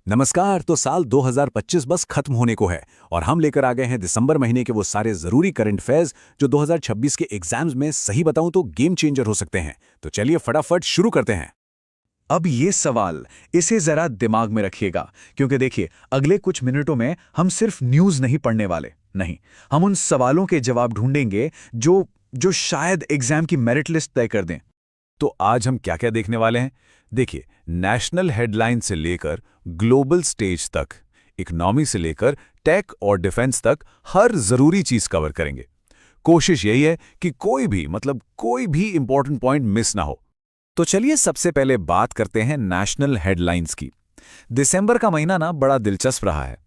नमस्कार। तो साल 2025 बस खत्म होने को है और हम लेकर आ गए हैं दिसंबर महीने के वो सारे जरूरी करंट अफेयर्स जो 2026 के एग्जाम्स में सही बताऊं तो गेम चेंजर हो सकते हैं। तो चलिए फटाफट शुरू करते हैं। अब ये सवाल, इसे जरा दिमाग में रखिएगा, क्योंकि देखिए अगले कुछ मिनटों में हम सिर्फ न्यूज़ नहीं पढ़ने वाले। नहीं, हम उन सवालों के जवाब ढूंढेंगे जो जो शायद एग्जाम की मेरिट लिस्ट तय कर दें। तो आज हम क्या क्या देखने वाले हैं? देखिए, नेशनल हेडलाइन से लेकर ग्लोबल स्टेज तक, इकोनॉमी से लेकर टेक और डिफेंस तक हर जरूरी चीज कवर करेंगे। कोशिश यही है कि कोई भी इंपॉर्टेंट पॉइंट मिस ना हो। तो चलिए सबसे पहले बात करते हैं नेशनल हेडलाइंस की। दिसंबर का महीना ना बड़ा दिलचस्प रहा है।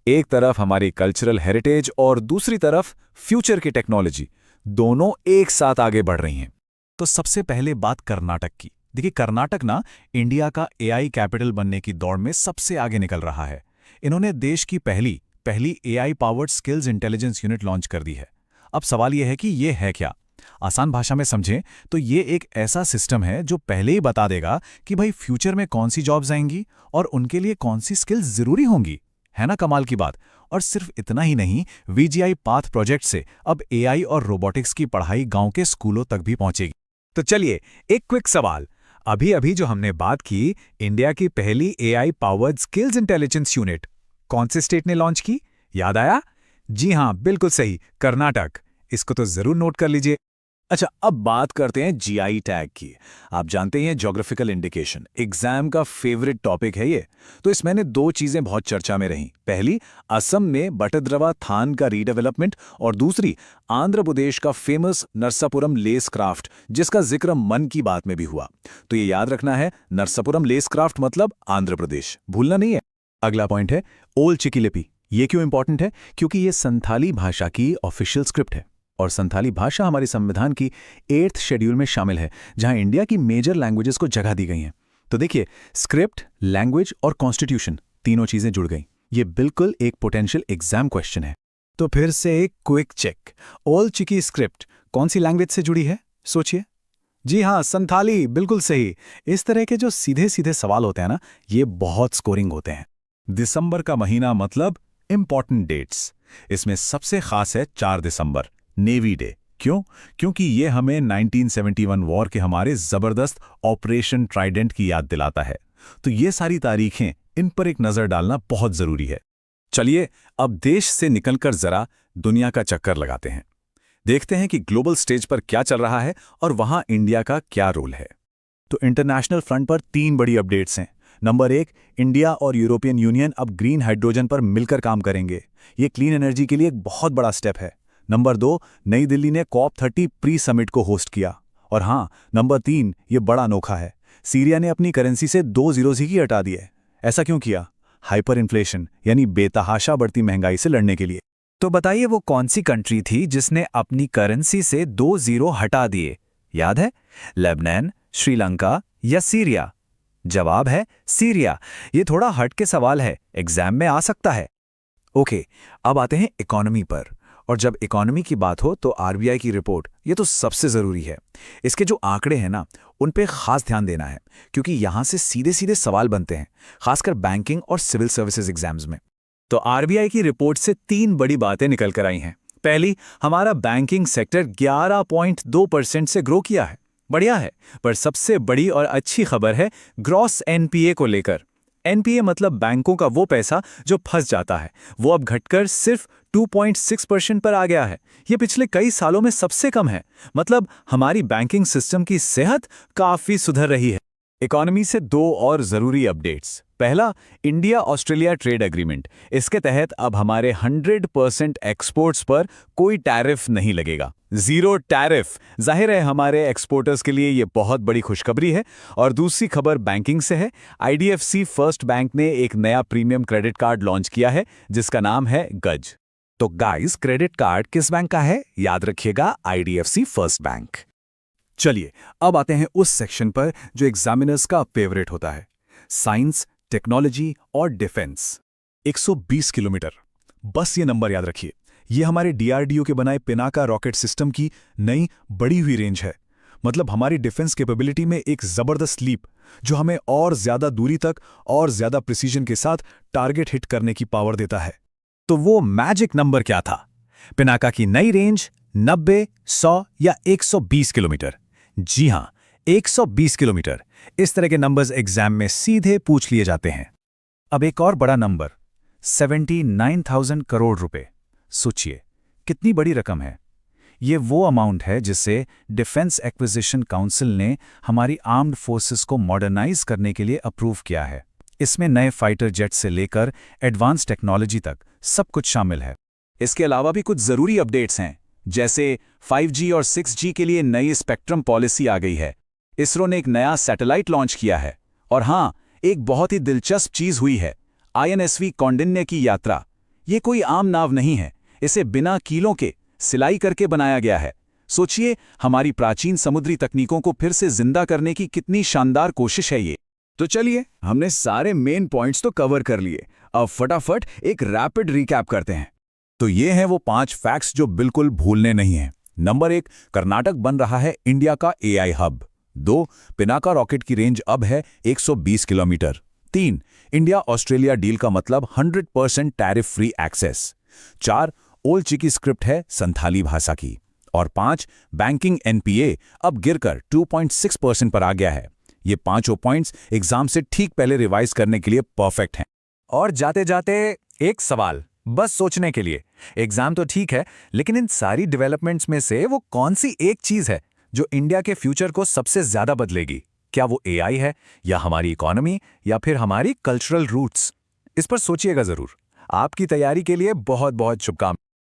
एक तरफ हमारी कल्चरल हेरिटेज और दूसरी तरफ फ्यूचर की टेक्नोलॉजी, दोनों एक साथ आगे बढ़ रही हैं। तो सबसे पहले बात कर्नाटक की। देखिए, कर्नाटक ना इंडिया का एआई कैपिटल बनने की दौड़ में सबसे आगे निकल रहा है। इन्होंने देश की पहली AI powered skills intelligence unit launch कर दी है। अब सवाल यह है कि ये है क्या? आसान भाषा में समझें तो ये एक ऐसा सिस्टम है जो पहले ही बता देगा कि भाई फ्यूचर में कौन सी जॉब्स आएंगी और उनके लिए कौन सी स्किल्स जरूरी होंगी। है ना कमाल की बात? और सिर्फ इतना ही नहीं, वीजीआई पाथ प्रोजेक्ट से अब एआई और रोबोटिक्स की पढ़ाई गांव के स्कूलों तक भी पहुंचेगी। तो चलिए, एक क्विक सवाल। अभी अभी जो हमने बात की, इंडिया की पहली AI powered skills intelligence unit कौन से स्टेट ने लॉन्च की? याद आया? जी हां, बिल्कुल सही, कर्नाटक। इसको तो जरूर नोट कर लीजिए। अच्छा, अब बात करते हैं जीआई टैग की। आप जानते हैं ज्योग्राफिकल इंडिकेशन एग्जाम का फेवरेट टॉपिक है ये। तो इसमें ने दो चीजें बहुत चर्चा में रहीं। पहली, असम में बटद्रवा थान का रीडेवलपमेंट, और दूसरी आंध्र प्रदेश का फेमस नरसापुरम लेस क्राफ्ट, जिसका जिक्र मन की बात में भी हुआ। तो ये याद रखना है, नरसापुरम लेस क्राफ्ट मतलब आंध्र प्रदेश, भूलना नहीं है। अगला पॉइंट है ओल चिकी लिपि। ये क्यों इंपॉर्टेंट है? क्योंकि ये संथाली भाषा की ऑफिशियल स्क्रिप्ट है और संथाली भाषा हमारे संविधान की 8th शेड्यूल में शामिल है, जहां इंडिया की मेजर लैंग्वेजेस को जगह दी गई है। तो देखिए, स्क्रिप्ट, लैंग्वेज और कॉन्स्टिट्यूशन, तीनों चीजें जुड़ गई। ये बिल्कुल एक पोटेंशियल एग्जाम क्वेश्चन है। तो फिर से एक क्विक चेक। ओल चिकी स्क्रिप्ट कौन सी लैंग्वेज से जुड़ी है? सोचिए। जी हाँ, संथाली, बिल्कुल सही। इस तरह के जो सीधे सीधे सवाल होते हैं ना, ये बहुत स्कोरिंग होते हैं। दिसंबर का महीना मतलब इंपॉर्टेंट डेट्स। इसमें सबसे खास है 4 दिसंबर, नेवी डे। क्यों? क्योंकि ये हमें 1971 वॉर के हमारे जबरदस्त ऑपरेशन ट्राइडेंट की याद दिलाता है। तो ये सारी तारीखें, इन पर एक नजर डालना बहुत जरूरी है। चलिए, अब देश से निकलकर जरा दुनिया का चक्कर लगाते हैं। देखते हैं कि ग्लोबल स्टेज पर क्या चल रहा है और वहां इंडिया का क्या रोल है। तो इंटरनेशनल फ्रंट पर 3 बड़ी अपडेट्स हैं। नंबर 1, इंडिया और यूरोपियन यूनियन अब ग्रीन हाइड्रोजन पर मिलकर काम करेंगे। ये क्लीन एनर्जी के लिए एक बहुत बड़ा स्टेप है। नंबर 2, नई दिल्ली ने COP30 प्री समिट को होस्ट किया। और हाँ, नंबर 3, ये बड़ा अनोखा है। सीरिया ने अपनी करेंसी से 2 ज़ीरोज़ ही हटा दिए। ऐसा क्यों किया? हाइपर इन्फ्लेशन यानी बेतहाशा बढ़ती महंगाई से लड़ने के लिए। तो बताइए, वो कौन सी कंट्री थी जिसने अपनी करेंसी से 2 ज़ीरो हटा दिए? याद है? लेबनान, श्रीलंका या सीरिया? जवाब है सीरिया। ये थोड़ा हट के सवाल है, एग्जाम में आ सकता है। ओके, अब आते हैं इकोनॉमी पर। और जब इकोनॉमी की बात हो तो आरबीआई की रिपोर्ट, ये तो सबसे जरूरी है। इसके जो आंकड़े हैं ना, उन पे खास ध्यान देना है, क्योंकि यहां से सीधे सीधे सवाल बनते हैं, खासकर बैंकिंग और सिविल सर्विसेज एग्जाम्स में। तो आरबीआई की रिपोर्ट से 3 बड़ी बातें निकल कर आई हैं। पहली, हमारा बैंकिंग सेक्टर 11.2% से ग्रो किया है। बढ़िया है। पर सबसे बड़ी और अच्छी खबर है ग्रॉस एनपीए को लेकर। एनपीए मतलब बैंकों का वो पैसा जो फंस जाता है, वो अब घटकर सिर्फ 2.6% पर आ गया है। ये पिछले कई सालों में सबसे कम है। मतलब हमारी बैंकिंग सिस्टम की सेहत काफी सुधर रही है। इकोनॉमी से 2 और जरूरी अपडेट्स। पहला, इंडिया ऑस्ट्रेलिया ट्रेड एग्रीमेंट। इसके तहत अब हमारे 100% एक्सपोर्ट्स पर कोई टैरिफ नहीं लगेगा। Zero tariff. जाहिर है हमारे एक्सपोर्टर्स के लिए ये बहुत बड़ी खुशखबरी है। और दूसरी खबर बैंकिंग से है। आईडीएफसी फर्स्ट बैंक ने एक नया प्रीमियम क्रेडिट कार्ड लॉन्च किया है, जिसका नाम है गज। तो गाइस, क्रेडिट कार्ड किस बैंक का है? याद रखिएगा, आईडीएफसी फर्स्ट बैंक। चलिए, अब आते हैं उस सेक्शन पर जो एग्जामिनर्स का फेवरेट होता है, साइंस, टेक्नोलॉजी और डिफेंस। 120 किलोमीटर, बस ये नंबर याद रखिए। ये हमारे डीआरडीओ के बनाए पिनाका रॉकेट सिस्टम की नई बढ़ी हुई रेंज है। मतलब हमारी डिफेंस कैपेबिलिटी में एक जबरदस्त लीप, जो हमें और ज्यादा दूरी तक और ज्यादा प्रिसीजन के साथ टारगेट हिट करने की पावर देता है। तो वो मैजिक नंबर क्या था? पिनाका की नई रेंज 90, 100 या 120 किलोमीटर। जी हां, 120 किलोमीटर। इस तरह के नंबर्स एग्जाम में सीधे पूछ लिए जाते हैं। अब एक और बड़ा नंबर, 79,000 करोड़ रुपए। सोचिए कितनी बड़ी रकम है। ये वो अमाउंट है जिसे डिफेंस एक्विजिशन काउंसिल ने हमारी आर्म्ड फोर्सेस को मॉडर्नाइज करने के लिए अप्रूव किया है। इसमें नए फाइटर जेट से लेकर एडवांस टेक्नोलॉजी तक सब कुछ शामिल है। इसके अलावा भी कुछ जरूरी अपडेट्स हैं, जैसे 5G और 6G के लिए नई स्पेक्ट्रम पॉलिसी आ गई है। इसरो ने एक नया सैटेलाइट लॉन्च किया है। और हां, एक बहुत ही दिलचस्प चीज हुई है, INSV कौंडिन्य की यात्रा। ये कोई आम नाव नहीं है, इसे बिना कीलों के सिलाई करके बनाया गया है। सोचिए, हमारी प्राचीन समुद्री तकनीकों को फिर से जिंदा करने की कितनी शानदार कोशिश है ये। तो चलिए, हमने सारे मेन पॉइंट्स तो कवर कर लिए। अब फटाफट एक रैपिड रिकैप करते हैं। तो ये हैं वो 5 फैक्ट्स जो बिल्कुल भूलने नहीं हैं। नंबर 1, कर्नाटक बन रहा है इंडिया का AI हब। 2, पिनाका रॉकेट की रेंज अब है 120 किलोमीटर। 3, इंडिया ऑस्ट्रेलिया डील का मतलब 100% टैरिफ फ्री एक्सेस। 4, ओल्ड चिकी स्क्रिप्ट है संथाली भाषा की। और 5, बैंकिंग NPA अब गिरकर 2.6% पर आ गया है। ये पांचों पॉइंट्स एग्जाम से ठीक पहले रिवाइज करने के लिए परफेक्ट हैं। और जाते जाते एक सवाल, बस सोचने के लिए। एग्जाम तो ठीक है, लेकिन इन सारी डेवलपमेंट्स में से वो कौन सी एक चीज है जो इंडिया के फ्यूचर को सबसे ज्यादा बदलेगी? क्या वो AI है, या हमारी इकोनॉमी, या फिर हमारी कल्चरल रूट्स? इस पर सोचिएगा जरूर। आपकी तैयारी के लिए बहुत बहुत शुभकामनाएं।